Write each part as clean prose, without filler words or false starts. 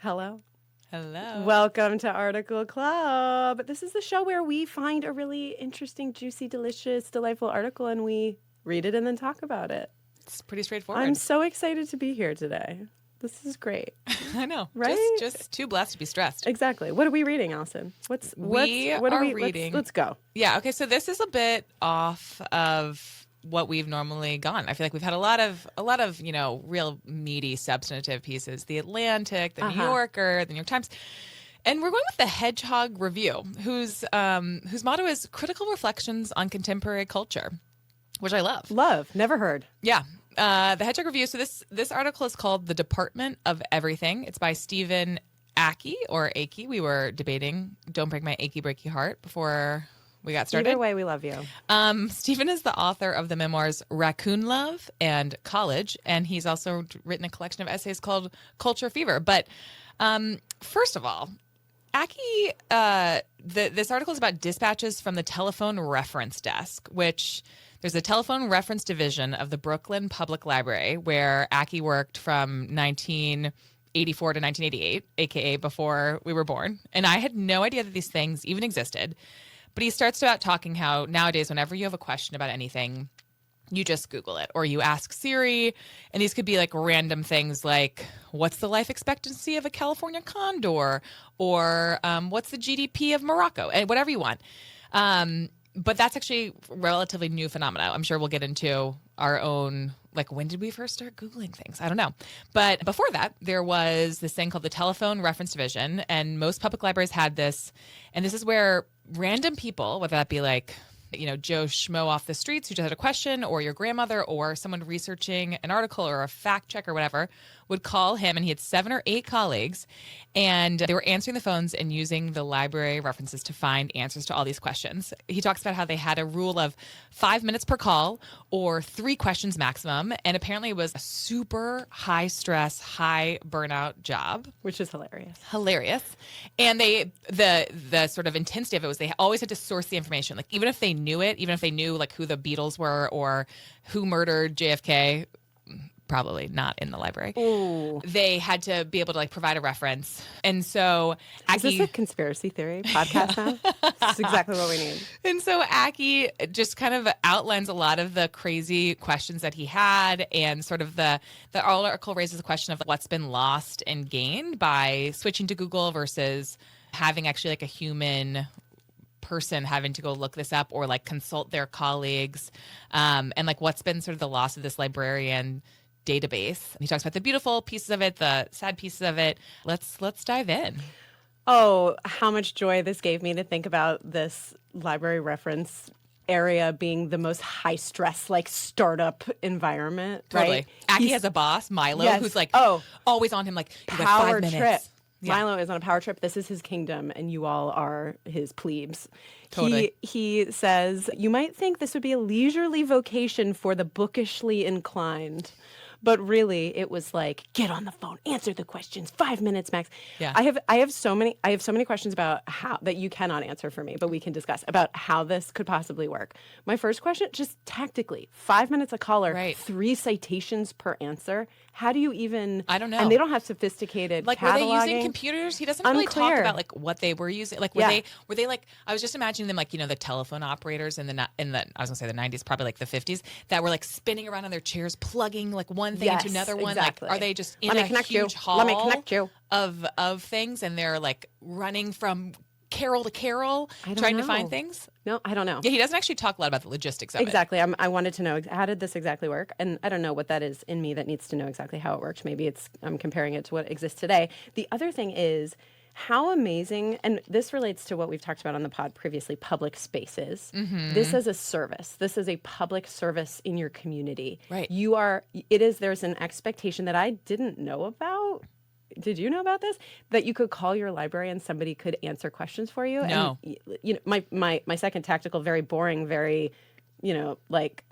Hello. Hello. Welcome to Article Club. This is the show where we find a really interesting, juicy, delicious, delightful article and we read it and then talk about it. It's pretty straightforward. I'm so excited to be here today. This is great. I know. Right? Just too blessed to be stressed. Exactly. What are we reading, Allison? What are we reading? Let's go. Yeah. Okay. So this is a bit off of what we've normally gone. I feel like we've had a lot of real meaty, substantive pieces. The Atlantic, the New Yorker, the New York Times. And we're going with the Hedgehog Review, whose motto is critical reflections on contemporary culture, which I love. Never heard. Yeah. The Hedgehog Review. So this article is called The Department of Everything. It's by Stephen Akey or Akey. We were debating Don't Break My Achy Breaky Heart before we got started. Either way, we love you. Stephen is the author of the memoirs Raccoon Love and College, and he's also written a collection of essays called Culture Fever. But first of all, Akey, this article is about dispatches from the telephone reference desk, which there's a telephone reference division of the Brooklyn Public Library where Akey worked from 1984 to 1988, aka before we were born. And I had no idea that these things even existed. But he starts about talking how nowadays, whenever you have a question about anything, you just Google it or you ask Siri. And these could be like random things like, what's the life expectancy of a California condor? Or what's the GDP of Morocco? And whatever you want. But that's actually a relatively new phenomena. I'm sure we'll get into our own, like, when did we first start Googling things? I don't know. But before that, there was this thing called the Telephone Reference Division, and most public libraries had this. And this is where random people, whether that be like, Joe Schmo off the streets who just had a question, or your grandmother, or someone researching an article or a fact check or whatever, would call him, and he had 7 or 8 colleagues, and they were answering the phones and using the library references to find answers to all these questions. He talks about how they had a rule of 5 minutes per call or 3 questions maximum, and apparently it was a super high stress, high burnout job. Which is hilarious. Hilarious. And the sort of intensity of it was they always had to source the information. Like, even if they knew it, even if they knew like who the Beatles were or who murdered JFK, probably not in the library. Ooh. They had to be able to like provide a reference. And so Is this a conspiracy theory podcast now? This is exactly what we need. And so Akey just kind of outlines a lot of the crazy questions that he had, and sort of the article raises the question of what's been lost and gained by switching to Google versus having actually like a human person having to go look this up or like consult their colleagues, and like what's been sort of the loss of this librarian database. He talks about the beautiful pieces of it, the sad pieces of it. Let's dive in. Oh, how much joy this gave me to think about this library reference area being the most high stress, like startup environment. Totally. Right? Akey has a boss, Milo, Yes. who's like always on him, like, you got 5 power minutes. trip. Yeah. Milo is on a power trip. This is his kingdom, and you all are his plebes. Totally. He says, you might think this would be a leisurely vocation for the bookishly inclined. But really, it was like, get on the phone, answer the questions, 5 minutes max. Yeah. I have so many questions about how that you cannot answer for me, but we can discuss about how this could possibly work. My first question, just tactically, 5 minutes a caller, Right. 3 citations per answer. How do you even? I don't know. And they don't have sophisticated Like, were they using cataloging. computers? He doesn't really talk Unclear. about like what they were using. Like, were they like? I was just imagining them like the telephone operators in the I was gonna say the 90s, probably like the 50s, that were like spinning around on their chairs, plugging like one thing into another one. Exactly. Like, are they just in Let me a connect you. huge hall Let me connect you. of things, and they're like running from carol to carol, I don't trying to know. find things? No, I don't know. Yeah, he doesn't actually talk a lot about the logistics of it. Exactly. I wanted to know how did this exactly work, and I don't know what that is in me that needs to know exactly how it worked. Maybe I'm comparing it to what exists today. The other thing is how amazing, and this relates to what we've talked about on the pod previously, public spaces. Mm-hmm. This is a service. This is a public service in your community. Right. There's an expectation that I didn't know about. Did you know about this? That you could call your librarian, somebody could answer questions for you. No. And my second tactical, very boring, very, like,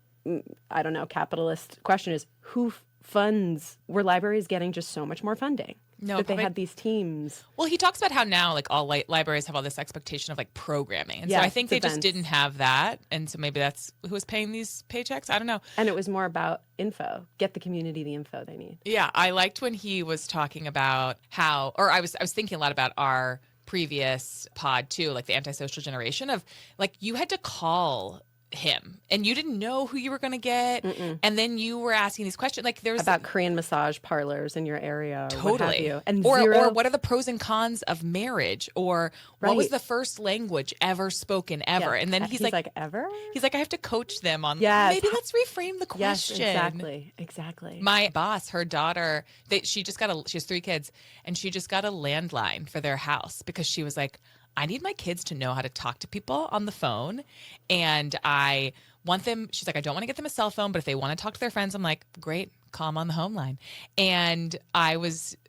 I don't know, capitalist question is who funds? Were libraries getting just so much more funding? No, that they probably- had these teams. Well, he talks about how now like all libraries have all this expectation of like programming. And so Yes, I think they just events. didn't have that. And so maybe that's who was paying these paychecks. I don't know. And it was more about info. Get the community the info they need. Yeah, I liked when he was talking about how, or I was thinking a lot about our previous pod too, like the antisocial generation of like you had to call him and you didn't know who you were going to get, and then you were asking these questions like there's About Korean massage parlors in your area, or what have totally you. And or zero, what are the pros and cons of marriage, or what was Right. the first language ever spoken ever. Yeah. And then he's like ever? he's like I have to coach them on Yes. maybe let's reframe the Yes, question. exactly. My boss, her daughter, she has 3 kids, and she just got a landline for their house because she was like, I need my kids to know how to talk to people on the phone. And I want them, she's like, I don't want to get them a cell phone, but if they want to talk to their friends, I'm like, great, call them on the home line. And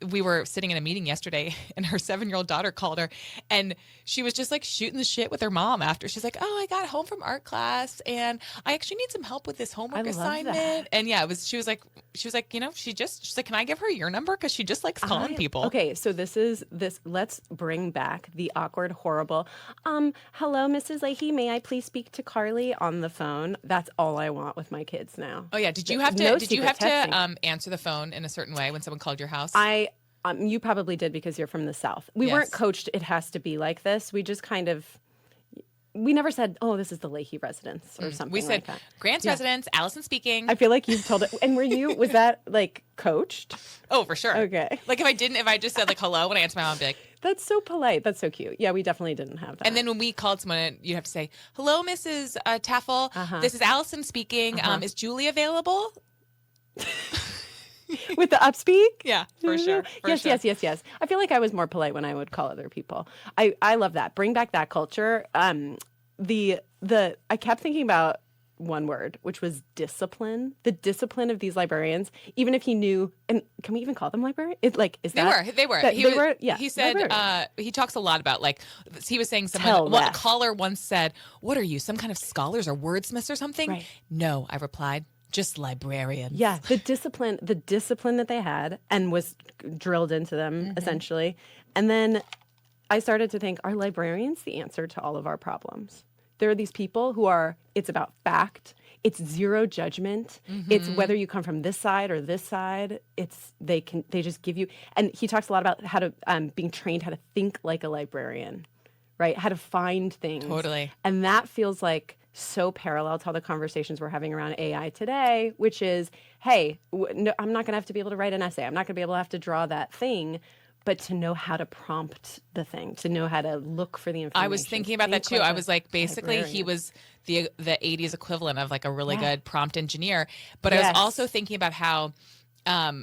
we were sitting in a meeting yesterday, and her 7-year-old daughter called her, and she was just like shooting the shit with her mom after. She's like, oh, I got home from art class and I actually need some help with this homework I love assignment. that. And yeah, she was like, she's like, she's like, can I give her your number? Cause she just likes calling people. Okay, so let's bring back the awkward, horrible, hello, Mrs. Leahy, may I please speak to Carly on the phone? That's all I want with my kids now. Oh yeah. Did you have No to, secret texting. answer the phone in a certain way when someone called your house? You probably did because you're from the South. We Yes. weren't coached, it has to be like this. We just we never said, oh, this is the Leahy residence or something we said, like that. Grant's residence, Allison speaking. I feel like you've told it. And was that like coached? Oh, for sure. Okay. Like if I just said like hello when I answered my mom, I'd be like, That's so polite. That's so cute. Yeah, we definitely didn't have that. and then when we called someone, you have to say, hello, Mrs. Taffel. This is Allison speaking. Is Julie available? with the upspeak? Yeah, for sure. Yes. I feel like I was more polite when I would call other people. I love that. Bring back that culture. I kept thinking about one word, which was discipline. The discipline of these librarians, even if he knew, and can we even call them librarians? They were. Yeah. He said librarians. he talks a lot about like he was saying Tell a less. caller once said, "What are you, some kind of scholars or wordsmiths or something?" Right. No, I replied, just librarians. Yeah, the discipline that they had and was drilled into them essentially. And then I started to think, are librarians the answer to all of our problems? There are these people it's about fact. It's zero judgment. It's whether you come from this side or this side. They just give you, and he talks a lot about how to, being trained how to think like a librarian, right? How to find things. Totally. And that feels like so parallel to all the conversations we're having around AI today, which is, hey, no, I'm not going to have to be able to write an essay. I'm not going to be able to have to draw that thing, but to know how to prompt the thing, to know how to look for the information. I was thinking about that too. Think I a was like, basically, librarian. he was the 80s equivalent of like a really good prompt engineer. But I Yes. was also thinking about how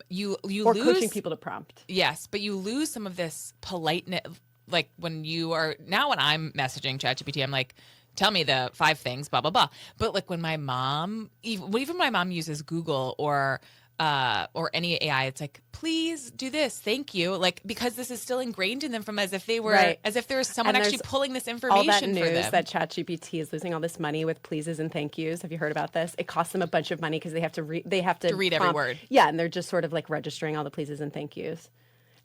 you or lose coaching people to prompt. Yes, but you lose some of this politeness. Like when I'm messaging ChatGPT, I'm like, tell me the 5 things, blah, blah, blah. But like when my mom, even my mom uses Google or any AI, it's like, please do this. Thank you. Like, because this is still ingrained in them from as if they were, Right. as if there was someone And actually there's pulling this All information that for news them. that ChatGPT is losing all this money with pleases and thank yous. Have you heard about this? It costs them a bunch of money because they have to read read every word. Yeah, and they're just sort of like registering all the pleases and thank yous.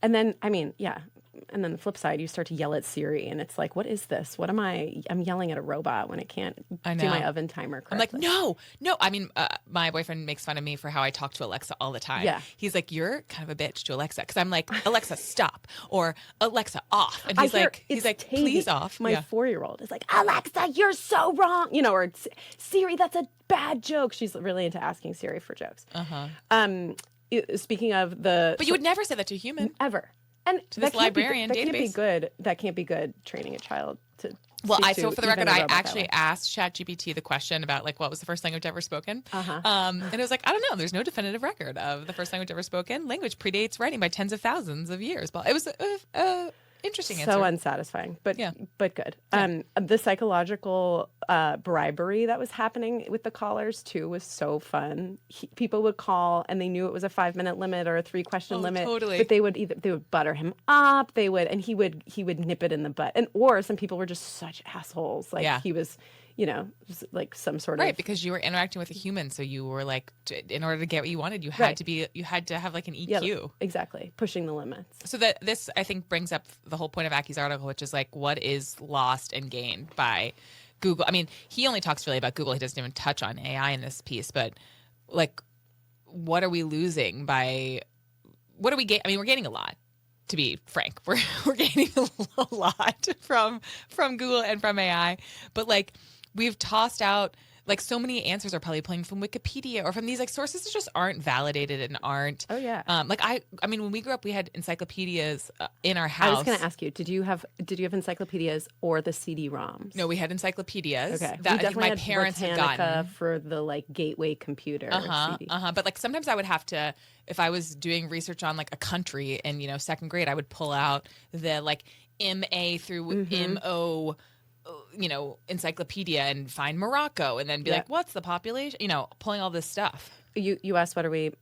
And then, and then the flip side, you start to yell at Siri, and it's like, what is this? What am I? I'm yelling at a robot when it can't I do know. my oven timer I'm like, correctly. no. I mean, my boyfriend makes fun of me for how I talk to Alexa all the time. Yeah. He's like, you're kind of a bitch to Alexa. Because I'm like, Alexa, stop. Or Alexa, off. And I he's hear like, it's please Tavy. off. My Yeah. 4-year-old is like, Alexa, you're so wrong. Or Siri, that's a bad joke. She's really into asking Siri for jokes. Speaking of But you would never say that to a human. ever. And To this librarian that can't be database. good. That can't be good training a child to. Well, speak so to for the even record, a I robot that actually way. asked ChatGPT the question about like what was the first language ever spoken. And it was like, I don't know. There's no definitive record of the first language ever spoken. Language predates writing by tens of thousands of years. But it was interesting answer. So unsatisfying, but Yeah. but good. The psychological bribery that was happening with the callers too was so fun. People would call and they knew it was a 5-minute limit or a 3-question limit. totally. But they would butter him up. And he would nip it in the butt. Or some people were just such assholes. Like Yeah. he was, like some sort Right, of because you were interacting with a human, so you were like, in order to get what you wanted, you had to have like an EQ. yeah, exactly, pushing the limits. So that this, I think, brings up the whole point of Akey's article, which is like, what is lost and gained by Google? I mean, he only talks really about Google. He doesn't even touch on AI in this piece, but like, what are we losing by? What are we I mean, we're gaining a lot. To be frank, we're gaining a lot from Google and from AI, but like, we've tossed out like so many answers are probably pulling from Wikipedia or from these like sources that just aren't validated and aren't. Oh yeah. Like I mean, when we grew up, we had encyclopedias in our I house. was going to ask you, did you have encyclopedias or the CD-ROMs? No, we had encyclopedias. Okay. That We I think definitely my had parents had Britannica gotten. for the like gateway computer. CD. But like sometimes I would have to, if I was doing research on like a country in, second grade, I would pull out the like MA through MO, encyclopedia and find Morocco and then be like, what's the population? Pulling all this stuff. You asked what are we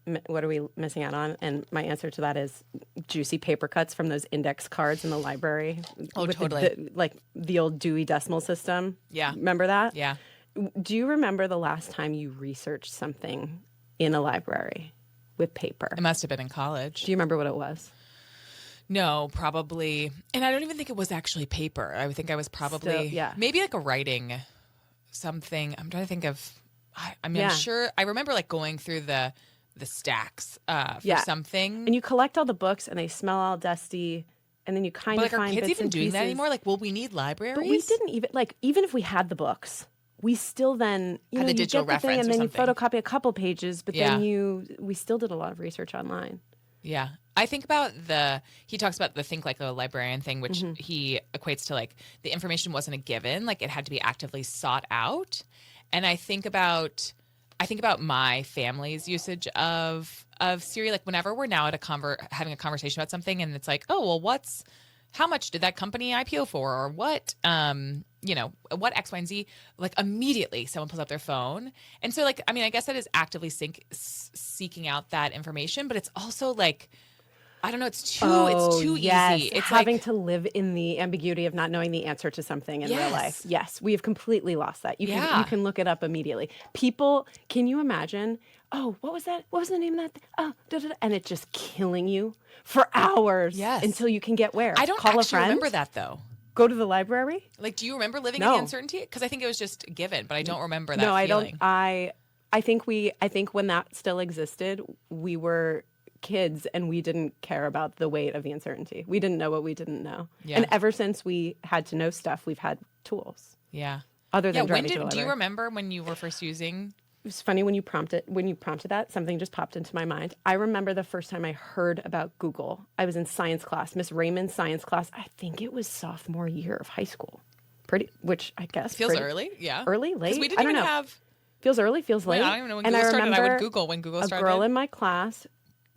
missing out on, and my answer to that is juicy paper cuts from those index cards in the library. Oh, with totally. like the old Dewey Decimal System. Yeah. Remember that? Yeah. Do you remember the last time you researched something in a library with paper? It must have been in college. Do you remember what it was? No, probably. And I don't even think it was actually paper. I would think I was probably maybe like a writing something. I'm trying to think of, I'm sure I remember like going through the stacks for something. And you collect all the books and they smell all dusty. And then you kind but of like, find are kids bits even and doing that pieces. anymore? Like, will we need libraries? But we didn't even if we had the books, we still then Had the you digital get the thing reference and or then you something. photocopy a couple pages, but then we still did a lot of research online. Yeah. I think about he talks about the think like a librarian thing, which he equates to like the information wasn't a given, like it had to be actively sought out. And I think about my family's usage of Siri, like whenever we're now at having a conversation about something and it's like, oh, well, how much did that company IPO for? Or what, what X, Y, and Z, like immediately someone pulls up their phone. And so like, I mean, I guess that is actively seeking out that information, but it's also like, I don't know, it's too easy. It's having like, to live in the ambiguity of not knowing the answer to something in real life. Yes, we have completely lost that. You can look it up immediately. People, can you imagine? Oh, what was that? What was the name of that? Oh, and it's just killing you for hours until you can get where? I don't Call a actually friend? remember that though. Go to the library? Like, do you remember living in the uncertainty? Because I think it was just given, but I don't remember that feeling. I think when that still existed, we were kids and we didn't care about the weight of the uncertainty. We didn't know what we didn't know. Yeah. And ever since we had to know stuff, we've had tools. Yeah. Other than driving to the library. Do you remember when you were first using? It was funny when you prompted that, something just popped into my mind. I remember the first time I heard about Google. I was in science class, Miss Raymond's science class. I think it was sophomore year of high school. Which I guess feels early. Yeah. Early, late. We didn't even have. Feels early, feels late. I don't even know when Google started. I would Google when Google started. A girl in my class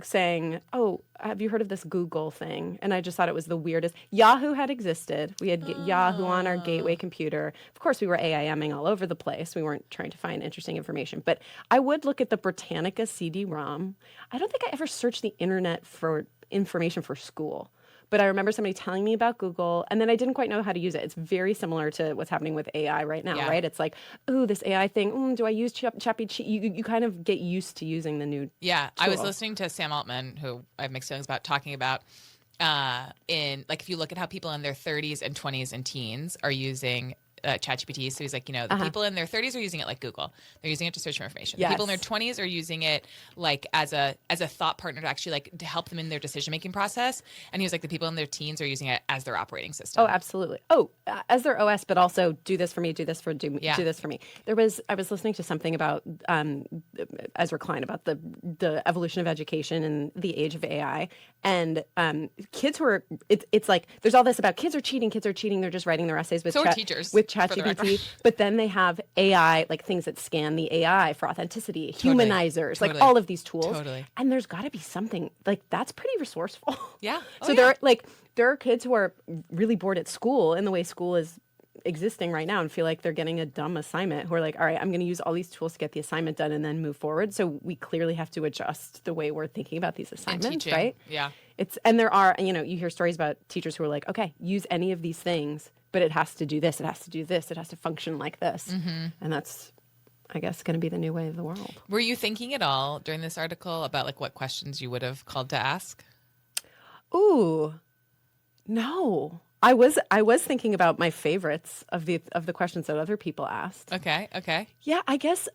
saying, "Oh, have you heard of this Google thing?" And I just thought it was the weirdest. Yahoo had existed. We had Yahoo on our gateway computer. Of course, we were AIMing all over the place. We weren't trying to find interesting information. But I would look at the Britannica CD-ROM. I don't think I ever searched the internet for information for school. But I remember somebody telling me about Google, and then I didn't quite know how to use it. It's very similar to what's happening with AI right now, right? It's like, ooh, this AI thing, do I use ChatGPT? You kind of get used to using the new tool. I was listening to Sam Altman, who I have mixed feelings about, talking about if you look at how people in their 30s and 20s and teens are using ChatGPT. So he's like, the people in their 30s are using it like Google. They're using it to search for information. The people in their 20s are using it like as a thought partner to actually like to help them in their decision making process. And he was like, the people in their teens are using it as their operating system. Oh, absolutely. Oh, as their OS, but also do this for me, do this for me. I was listening to something about Ezra Klein about the evolution of education and the age of AI, and kids who are it's like there's all this about kids are cheating. They're just writing their essays with teachers with ChatGPT, but then they have AI, like things that scan the AI for authenticity, humanizers, like all of these tools. And there's got to be something like that's pretty resourceful. Yeah. There are kids who are really bored at school and the way school is existing right now and feel like they're getting a dumb assignment who are like, all right, I'm going to use all these tools to get the assignment done and then move forward. So we clearly have to adjust the way we're thinking about these assignments, right? Yeah. And there are, you hear stories about teachers who are like, okay, use any of these things but it has to do this, it has to do this, it has to function like this. And that's, I guess, going to be the new way of the world. Were you thinking at all during this article about like what questions you would have called to ask? Ooh, no. I was thinking about my favorites of the questions that other people asked. Okay. Yeah, I guess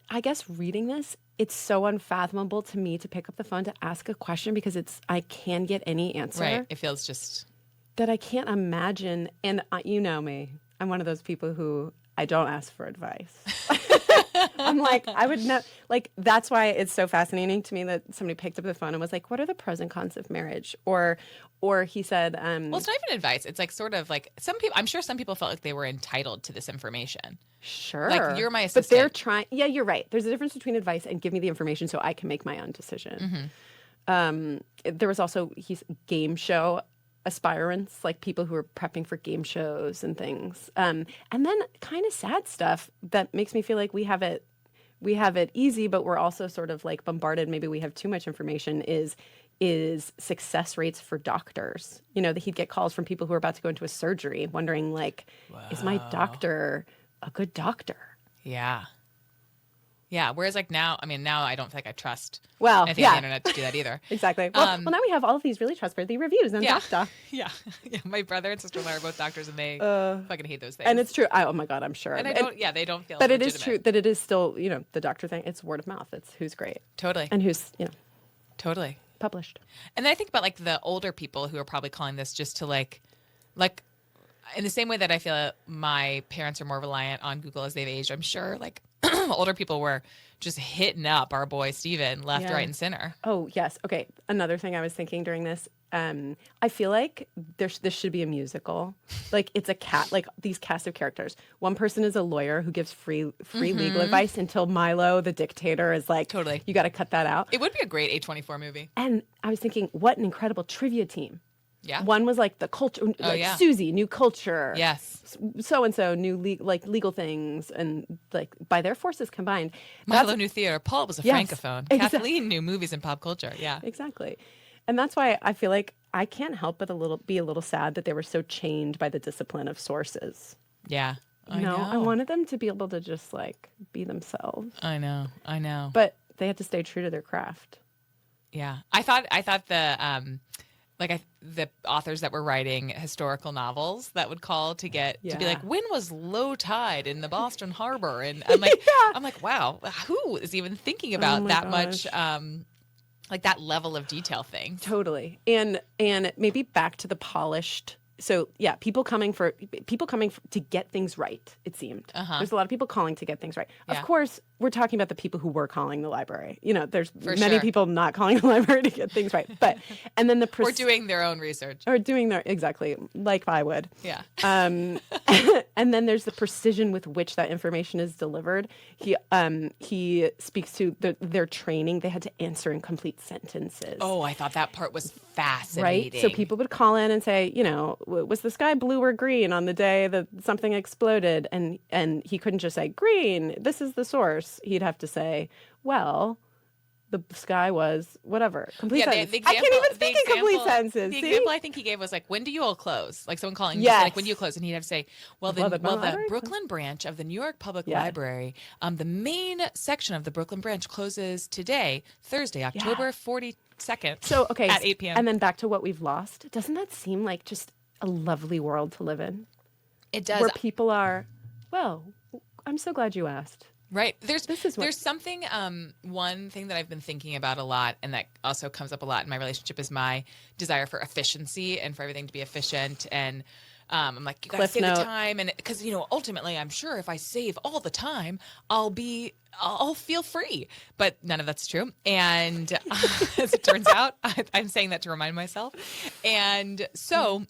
reading this, it's so unfathomable to me to pick up the phone to ask a question because I can get any answer. Right. It feels just that I can't imagine. And you know me, I'm one of those people who I don't ask for advice. I'm like, I would not, like, that's why it's so fascinating to me that somebody picked up the phone and was like, what are the pros and cons of marriage? Or he said, well, it's not even advice. It's like sort of like some people, I'm sure some people felt like they were entitled to this information. sure. Like, you're my But they're assistant. trying, yeah, you're right. There's a difference between advice and give me the information so I can make my own decision. There was also, game show aspirants, like people who are prepping for game shows and things. And then kind of sad stuff that makes me feel like we have it easy, but we're also sort of like bombarded. Maybe we have too much information is success rates for doctors. You know, that he'd get calls from people who are about to go into a surgery wondering like, is my doctor a good doctor? Yeah. Yeah. Whereas like now I don't think I trust Well, anything yeah. on the internet to do that either. Exactly. Well, now we have all of these really trustworthy reviews on Yeah. doctor. Yeah. My brother and sister-in-law are both doctors and they fucking hate those things. And it's true. Oh my God, I'm sure. And they don't feel But it is legitimate. true that it is still, the doctor thing. It's word of mouth. It's who's great Totally. and who's, Totally. published. And then I think about like the older people who are probably calling this just to like in the same way that I feel my parents are more reliant on Google as they've aged, I'm sure like older people were just hitting up our boy Steven left, Yeah. right, and center. Oh, yes. Okay. Another thing I was thinking during this, I feel like this should be a musical. Like it's like these cast of characters. One person is a lawyer who gives free legal advice until Milo, the dictator, is like, Totally. you got to cut that out. It would be a great A24 movie. And I was thinking, what an incredible trivia team. Yeah. One was like the culture, like yeah. Susie, new culture. Yes. So and so, new legal things, and like by their forces combined. Milo knew theater. Paul was a Yes, francophone. exactly. Kathleen knew movies and pop culture. Yeah. Exactly. And that's why I feel like I can't help but be a little sad that they were so chained by the discipline of sources. Yeah. You know, I wanted them to be able to just like be themselves. I know. But they had to stay true to their craft. Yeah. I thought the authors that were writing historical novels that would call to get to be Yeah. like, when was low tide in the Boston Harbor? And I'm like, I'm like, wow, who is even thinking about my that gosh. much, like that level of detail thing? Totally. And maybe back to the polished. So yeah, people coming to get things right, it seemed. There's a lot of people calling to get things right. Yeah. Of course, we're talking about the people who were calling the library. You know, there's For many sure. people not calling the library to get things right. But and then Or doing their own research. or doing their exactly like I would. Yeah. And then there's the precision with which that information is delivered. He speaks to their training. They had to answer in complete sentences. Oh, I thought that part was Right. fascinating. So people would call in and say, was the sky blue or green on the day that something exploded? And he couldn't just say green. This is the source. He'd have to say, well, the sky was whatever. Complete sentence. I can't even speak in complete sentences. The See? example I think he gave was like, when do you all close? Like someone calling, Yes. like, when do you close? And he'd have to say, well, the library Brooklyn branch of the New York Public Yeah. Library, the main section of the Brooklyn branch closes today, Thursday, October 42nd. So okay, at 8 p.m. And then back to what we've lost. Doesn't that seem like just a lovely world to live in? It does. Where people are, well, I'm so glad you asked. Right. There's something, one thing that I've been thinking about a lot and that also comes up a lot in my relationship is my desire for efficiency and for everything to be efficient. And I'm like, you gotta Cliff save note. the time. And because, ultimately I'm sure if I save all the time, I'll feel free, but none of that's true. And as it turns out, I'm saying that to remind myself. And so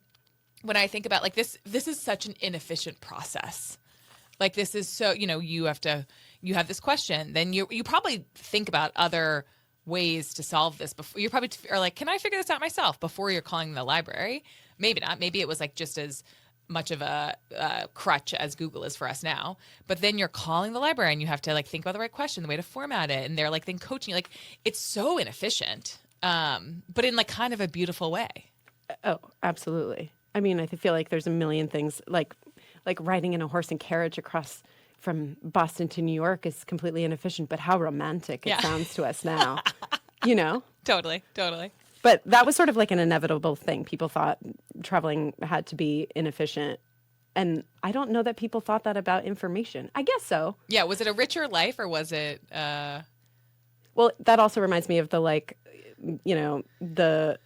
when I think about like this is such an inefficient process. Like this is so, you have this question, then you probably think about other ways to solve this before. You probably are like, can I figure this out myself before you're calling the library? Maybe not. Maybe it was like just as much of a crutch as Google is for us now. But then you're calling the library and you have to like think about the right question, the way to format it, and they're like then coaching you. Like it's so inefficient, but in like kind of a beautiful way. Oh, absolutely. I mean, I feel like there's a million things like like riding in a horse and carriage across from Boston to New York is completely inefficient, but how romantic it sounds to us now, you know? Totally, totally. But that was sort of like an inevitable thing. People thought traveling had to be inefficient. And I don't know that people thought that about information. I guess so. Yeah, was it a richer life or was it Well, that also reminds me of the like, you know, the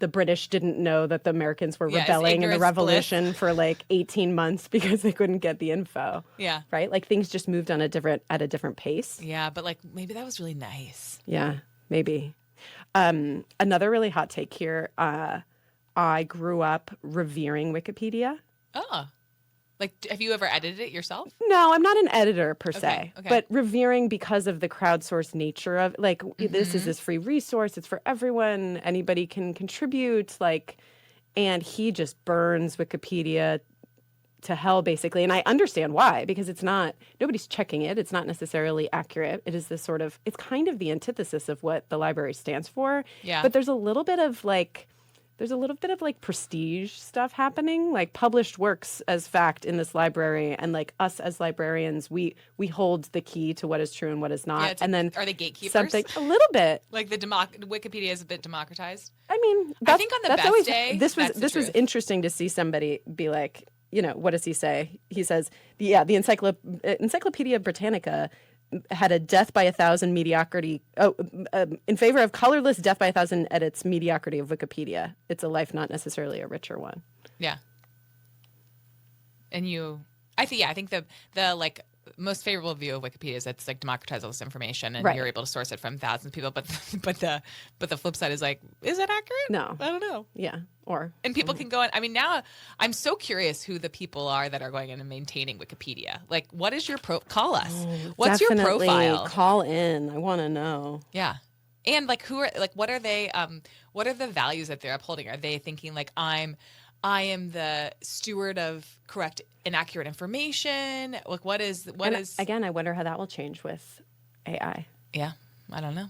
British didn't know that the Americans were Yeah, it's rebelling in the ignorance revolution for like 18 months because they couldn't get the info. Yeah. Right? Like things just moved on at a different pace. Yeah, but like maybe that was really nice. Yeah, maybe. Another really hot take here. I grew up revering Wikipedia. Oh. Like, have you ever edited it yourself? No, I'm not an editor per se, okay. but revering because of the crowdsourced nature of like this is this free resource. It's for everyone. Anybody can contribute. Like, and he just burns Wikipedia to hell basically. And I understand why, because it's not, nobody's checking it. It's not necessarily accurate. It is this sort of, it's kind of the antithesis of what the library stands for. Yeah. But there's a little bit of like prestige stuff happening, like published works as fact in this library, and like us as librarians, we hold the key to what is true and what is not. Yeah, and then are they gatekeepers? something a little bit. Like Wikipedia is a bit democratized. I mean, I think on the that's best always, day, this was that's the this was truth. interesting to see somebody be like, you know, what does he say? He says, yeah, the Encyclopedia Britannica had a death by 1,000 mediocrity. In favor of colorless death by 1,000 edits mediocrity of Wikipedia. It's a life, not necessarily a richer one. Yeah. And I think the like most favorable view of Wikipedia is that it's like democratize all this information and Right. you're able to source it from thousands of people. But the flip side is like, is that accurate? No. I don't know. Yeah. Or And people can go in. I mean, now I'm so curious who the people are that are going in and maintaining Wikipedia. Like, what is your call us? What's your definitely profile? call in. I want to know. Yeah. And like, who are like, what are they? What are the values that they're upholding? Are they thinking like, I am the steward of correct and accurate information? Like, what is? Again, I wonder how that will change with AI. Yeah, I don't know.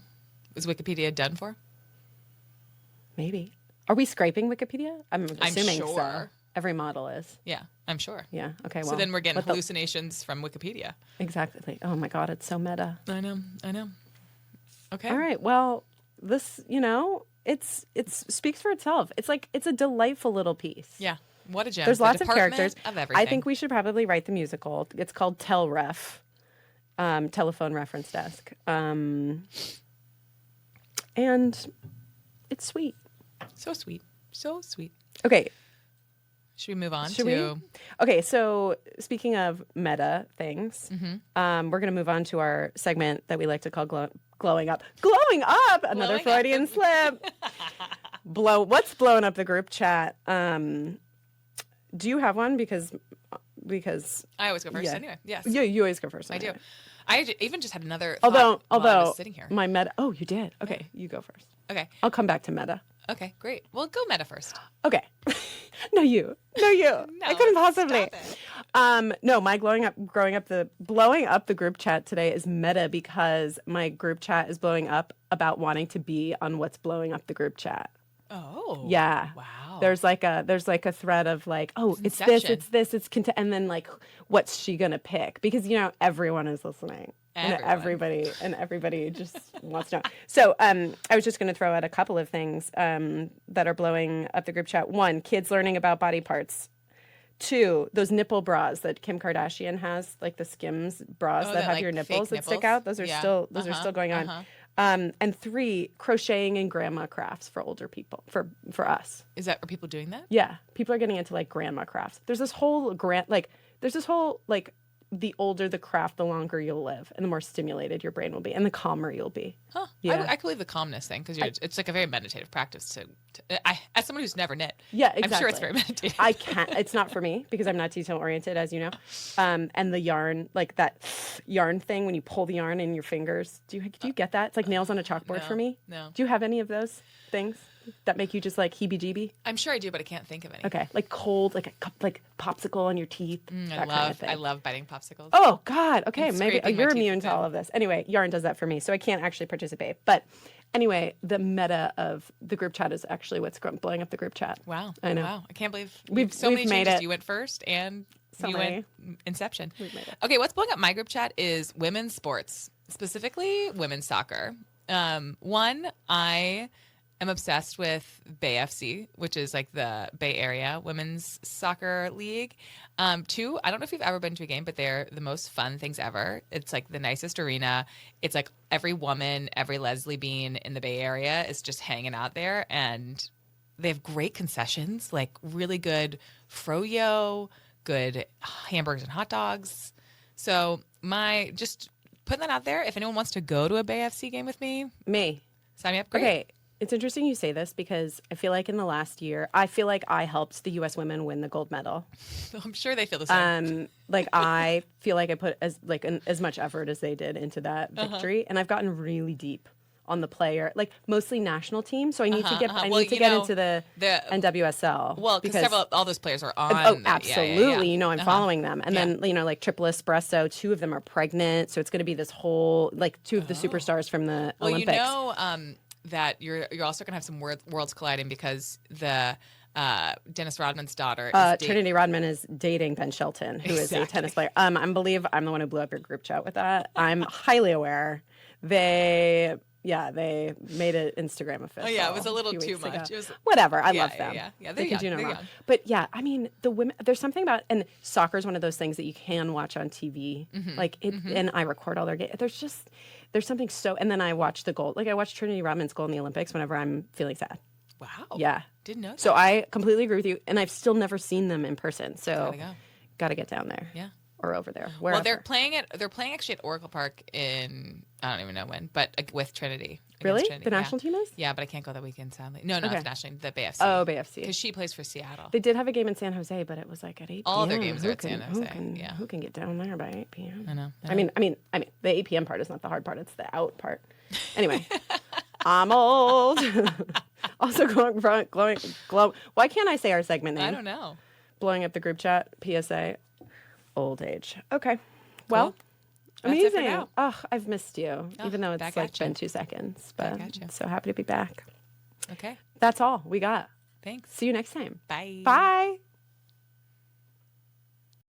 Is Wikipedia done for? Maybe. Are we scraping Wikipedia? I'm assuming so. sure. Every model is. Yeah, I'm sure. Yeah. Okay. So Well, then we're getting but the- hallucinations from Wikipedia. Exactly. Oh my God, it's so meta. I know. Okay. All right. Well, this, you know, it speaks for itself. It's like it's a delightful little piece. Yeah. What a gem. There's The lots of department characters. of everything. I think we should probably write the musical. It's called TELREF, Telephone Reference Desk, and it's sweet. So sweet. So sweet. Okay. Should we move on Should to? Okay, so speaking of meta things, Mm-hmm. we're going to move on to our segment that we like to call glowing up. Glowing up, another Glowing up. Freudian slip. What's blowing up the group chat? Do you have one? Because I always go first yeah. anyway. Yes. yeah, you always go first. I do. anyway. Even just had another. Although thought while I was sitting here. my meta. Oh, you did. Okay, you go first. Okay. I'll come back to meta. Okay. Great. Well, go meta first. Okay. No, you. I couldn't possibly. Stop it. No, my blowing up the group chat today is meta because my group chat is blowing up about wanting to be on what's blowing up the group chat. Oh. Yeah. Wow. There's like a thread of like, oh, it's Inception. this, and then like, what's she gonna pick? Because you know everyone is listening. Everyone. And everybody just wants to know. So I was just going to throw out a couple of things that are blowing up the group chat. One, kids learning about body parts. Two, those nipple bras that Kim Kardashian has, like the Skims bras that have like your fake nipples that stick nipples? out. Those are Yeah. still going on. And three, crocheting and grandma crafts for older people, for us. Are people doing that? Yeah, people are getting into like grandma crafts. There's this whole the older the craft, the longer you'll live, and the more stimulated your brain will be, and the calmer you'll be. Huh. Yeah. I could believe the calmness thing because it's like a very meditative practice as someone who's never knit. Yeah, exactly. I'm sure it's very meditative. I can't. It's not for me because I'm not detail oriented, as you know. And the yarn, like that yarn thing, when you pull the yarn in your fingers, do you get that? It's like nails on a chalkboard No, for me. no. Do you have any of those things that make you just like heebie-jeebie? I'm sure I do, but I can't think of any. Okay, like cold, like a cup, like popsicle on your teeth. That kind of thing. I love biting popsicles. Oh God. Okay, And maybe scraping my you're teeth immune with to all of this. Anyway, yarn does that for me, so I can't actually participate. But anyway, the meta of the group chat is actually what's blowing up the group chat. Wow. I know. Wow. I can't believe We've so many made changes. it. You went first and So you many. went Inception. We've made it. Okay, what's blowing up my group chat is women's sports, specifically women's soccer. One, I am obsessed with Bay FC, which is like the Bay Area Women's Soccer League. Two, I don't know if you've ever been to a game, but they're the most fun things ever. It's like the nicest arena. It's like every woman, every Leslie Bean in the Bay Area is just hanging out there, and they have great concessions, like really good froyo, good hamburgers and hot dogs. So just putting that out there. If anyone wants to go to a Bay FC game with me, Me. sign me up. Great. Okay. It's interesting you say this because I feel like in the last year, I feel like I helped the U.S. women win the gold medal. I'm sure they feel the same. Like I feel like I put as much effort as they did into that victory, and I've gotten really deep on the player, like mostly national team. So I need to get into the NWSL. Well, because all those players are on. Oh, the- absolutely. yeah. You know, I'm following them. And then, like Triple Espresso, 2 of them are pregnant. So it's going to be this whole, like 2 of the superstars from the Olympics. Well, that you're also going to have some worlds colliding because the Dennis Rodman's daughter is Trinity Rodman is dating Ben Shelton, who is a tennis player. I believe I'm the one who blew up your group chat with that. I'm highly aware. They made an Instagram official. Oh yeah, it was a little few too weeks ago. much. It was, whatever. I love them. Yeah. They can do no they're wrong. young. But yeah, I mean, the women. There's something about, and soccer is one of those things that you can watch on TV. Like it, and I record all their games. There's something so. And then I watch the goal. Like I watch Trinity Rodman's goal in the Olympics whenever I'm feeling sad. Wow. Yeah. Didn't know that. So I completely agree with you, and I've still never seen them in person. So Gotta to get down there. Yeah. Or over there. Well, Wherever. they're playing actually at Oracle Park in I don't even know when, but with Trinity. Really? Trinity. The national team is? Yeah, but I can't go that weekend sadly. No, Okay. it's nationally the Bay FC. Oh, Bay FC. Because she plays for Seattle. They did have a game in San Jose, but it was like at 8 p.m. All their games Who are at San Jose, yeah. Who can get down there by 8 p.m.? I know. I mean, the 8 p.m. part is not the hard part. It's the out part. Anyway, I'm old. Also, glowing. Why can't I say our segment name? I don't know. Blowing up the group chat. PSA. Old age. Okay. Well, That's it for amazing. now. Oh, I've missed you, even though it's back like at ya. been 2 seconds. But Back at ya. so happy to be back. Okay. That's all we got. Thanks. See you next time. Bye. Bye.